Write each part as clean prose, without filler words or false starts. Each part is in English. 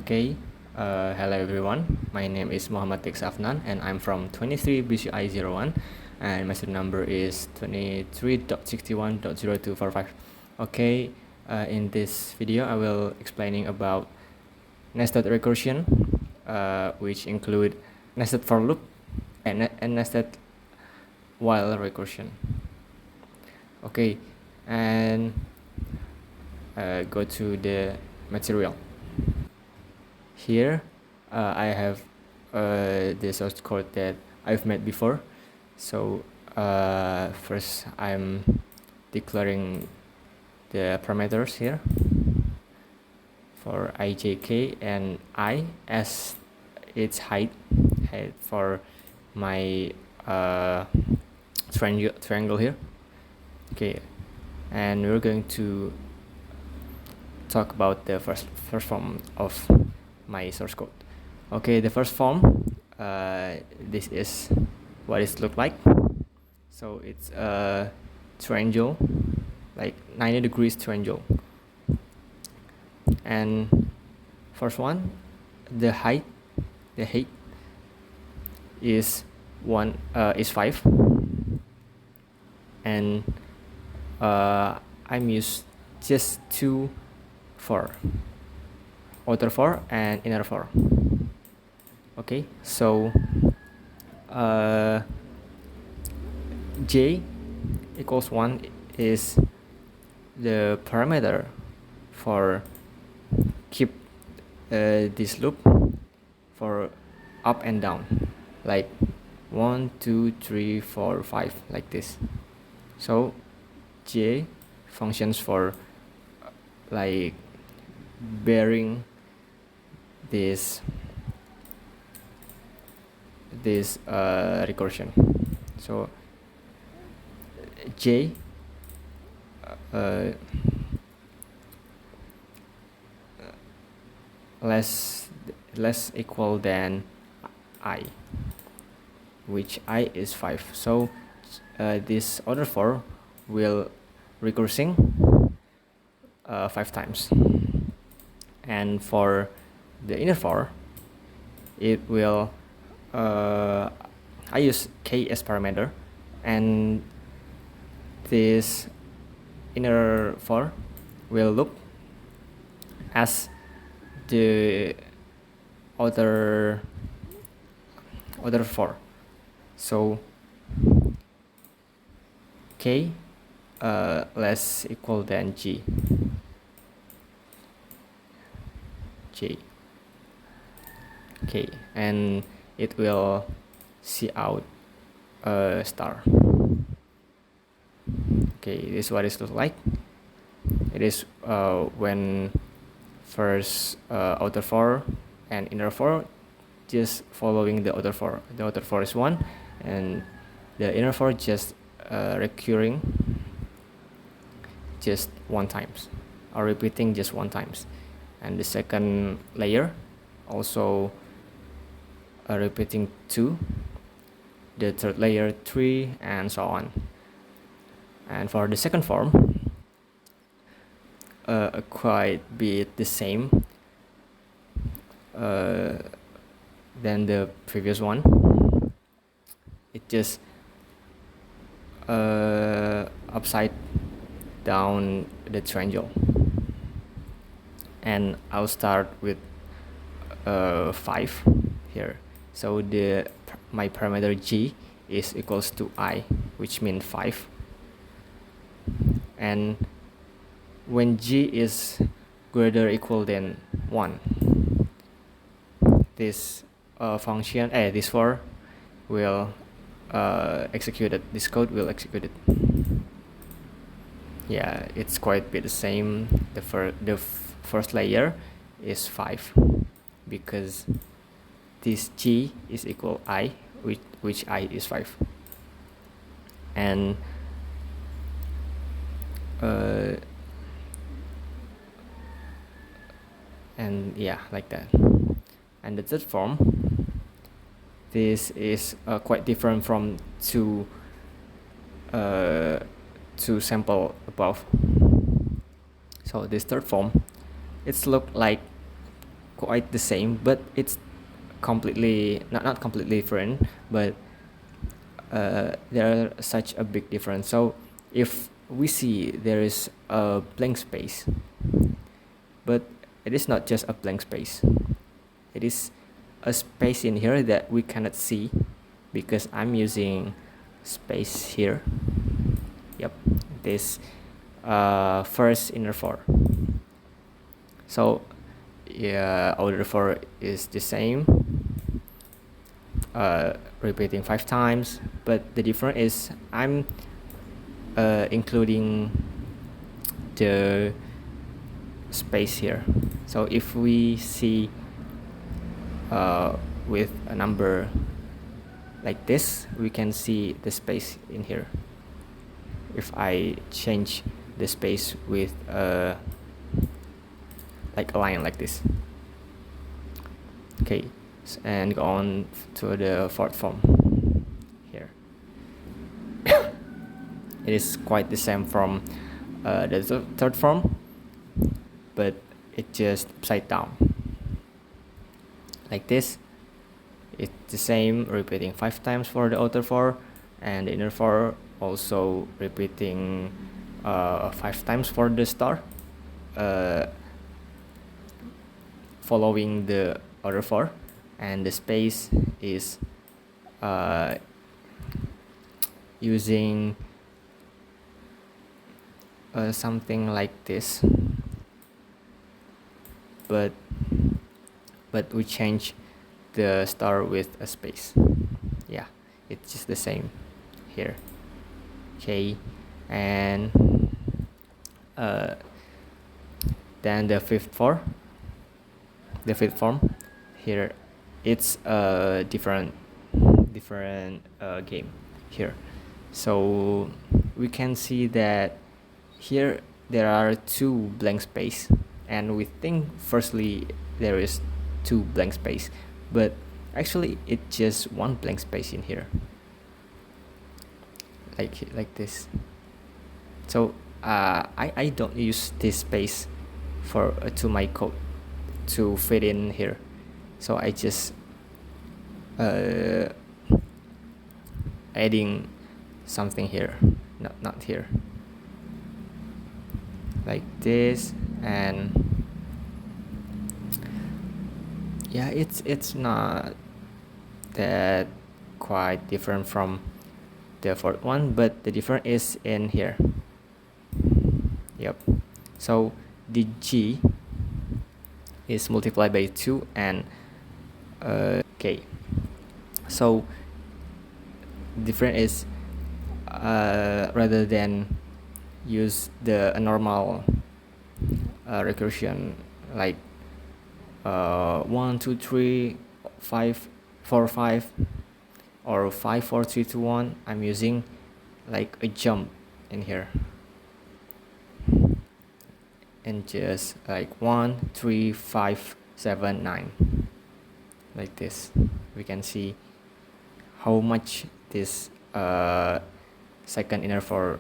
Okay, hello everyone. My name is Muhammad Afnan and I'm from 23BCI01 and my student number is 23.61.0245. Okay, in this video I will explaining about nested recursion, which include nested for loop and nested while recursion. Okay, and go to the material. Here I have the source code that I've made before. So first I'm declaring the parameters here for ijk and I as its height for my triangle here. Okay, and we're going to talk about the first form of my source code. Okay, the first form, this is what it looks like. So it's a triangle, like 90 degrees triangle. And first one, the height is 5, and I'm used just 2 for outer 4 and inner 4. Okay, so j equals 1 is the parameter for keep this loop for up and down, like 1 2 3 4 5, like this. So j functions for like bearing this recursion. So j less equal than I, which I is 5. So this order 4 will recursing 5 times, and for the inner 4 it will I use k as parameter, and this inner 4 will loop as the other 4. So k less equal than j, okay, and it will see out a star. Okay, this is what it looks like. It is when first outer 4 and inner 4 just following the outer 4. The outer 4 is 1 and the inner 4 just recurring just 1 times, or repeating just 1 times. And the second layer also repeating 2, the third layer 3, and so on. And for the second form, quite bit the same than the previous one. It just upside down the triangle, and I'll start with 5 here. So my parameter g is equals to I, which means 5. And when g is greater or equal than 1, this function, this 4 will execute it. This code will execute it. Yeah, it's quite a bit the same. The first layer is 5 because this g is equal I, which I is 5. And yeah, like that. And the third form, this is quite different from two sample above. So this third form, it's look like quite the same, but it's completely not completely different, but there are such a big difference. So if we see there is a blank space, but it is not just a blank space, it is a space in here that we cannot see because I'm using space here. Yep, this first inner for. So yeah, order for is the same, repeating 5 times, but the difference is I'm including the space here. So if we see with a number like this, we can see the space in here. If I change the space with like a line like this. Okay, and go on to the fourth form here. It is quite the same from the third form, but it just upside down like this. It's the same, repeating 5 times for the outer 4, and the inner 4 also repeating 5 times for the star, following the outer 4, and the space is using something like this, but we change the star with a space. Yeah, it's just the same here. Okay, and then the fifth form here, it's a different game here. So we can see that here there are 2 blank space, and we think firstly there is 2 blank space, but actually it's just 1 blank space in here, like this. So I don't use this space for to my code to fit in here, so I just adding something here, not here, like this. And yeah, it's not that quite different from the fourth one, but the difference is in here. Yep, so the G is multiplied by 2, and okay, so different is rather than use the normal recursion like 1 2 3 5 4 5 or 5 4 3 2 1, I'm using like a jump in here, and just like 1 3 5 7 9, like this. We can see how much this second inner for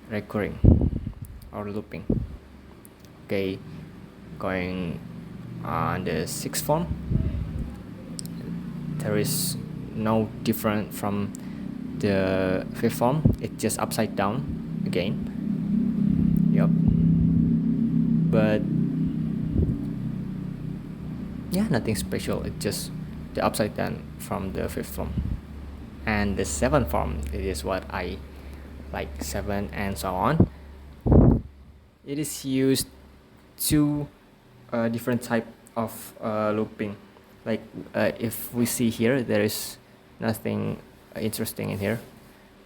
recurring or looping. Okay, going on the sixth form, there is no different from the fifth form, it's just upside down again. Yep, but yeah, nothing special, it's just the upside down from the fifth form. And the seventh form, it is what I like, 7 and so on. It is used to different type of looping. Like if we see here, there is nothing interesting in here,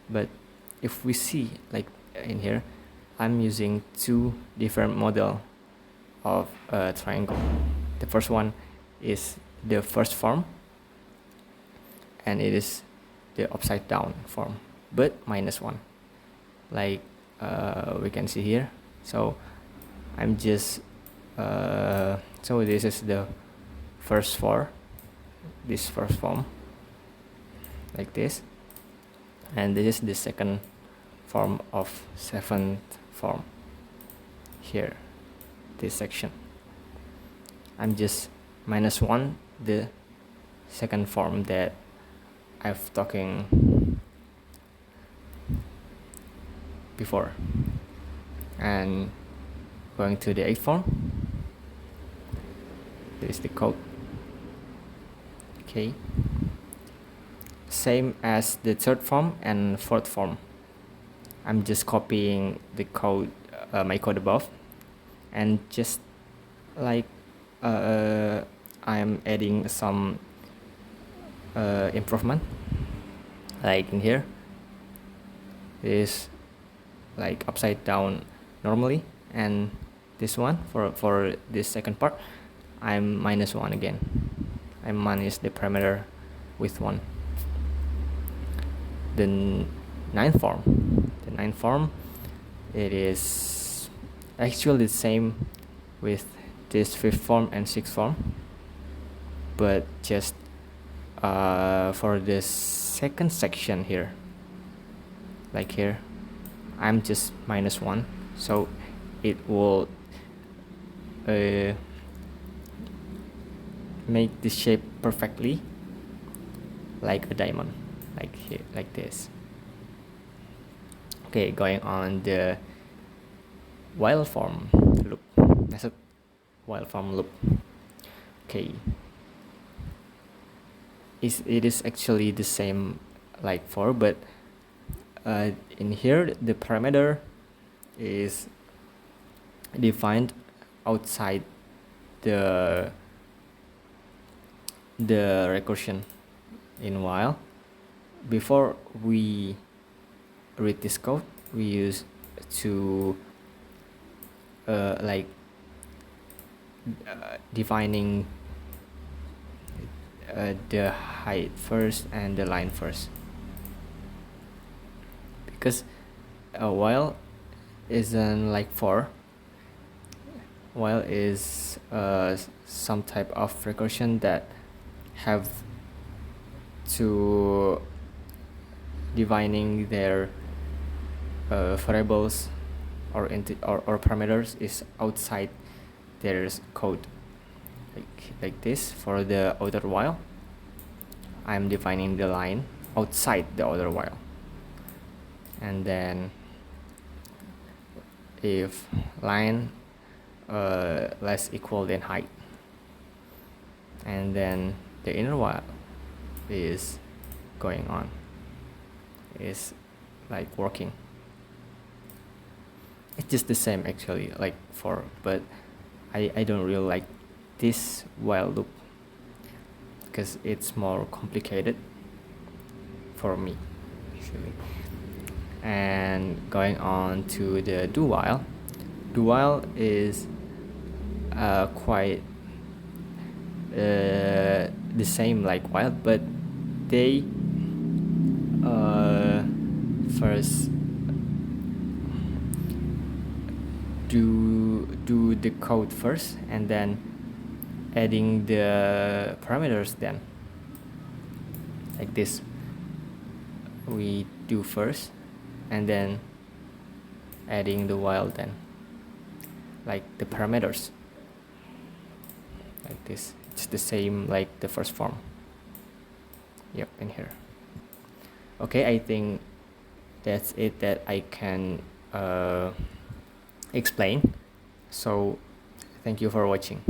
but if we see like in here, I'm using 2 different model of triangle. The first one is the first form, and it is the upside down form, but -1, like we can see here. So I'm just so this is the first this first form, like this, and this is the second form of 7th form here, this section. I'm just -1 the second form that I've talking before, and going to the 8th form. This is the code. Okay, same as the 3rd form and 4th form. I'm just copying the code, my code above, and just like I'm adding some improvement, like in here is like upside down normally, and this one for this second part I'm -1 again. I minus the parameter with 1. The 9th form, it is actually the same with this 5th form and 6th form, but just for the second section here, like here, I'm just -1, so it will make the shape perfectly like a diamond, like here, like this. Okay, going on the while form loop method. While form loop. Okay, it is actually the same like for, but in here the parameter is defined outside the recursion in while. Before we read this code, we use to defining the height first and the line first, because while isn't like for. While is some type of recursion that have to defining their variables or parameters is outside their code, like this. For the other while, I'm defining the line outside the other while, and then if line less equal than height, and then the inner while is going on, is like working. It's just the same actually like for, but I don't really like this while loop because it's more complicated for me actually. And going on to the do while. Do while is quite the same like while, but they first do the code first and then adding the parameters then, like this. We do first and then adding the while then, like the parameters, like this. It's the same like the first form. Yep, in here. Okay, I think that's it that I can explain. So thank you for watching.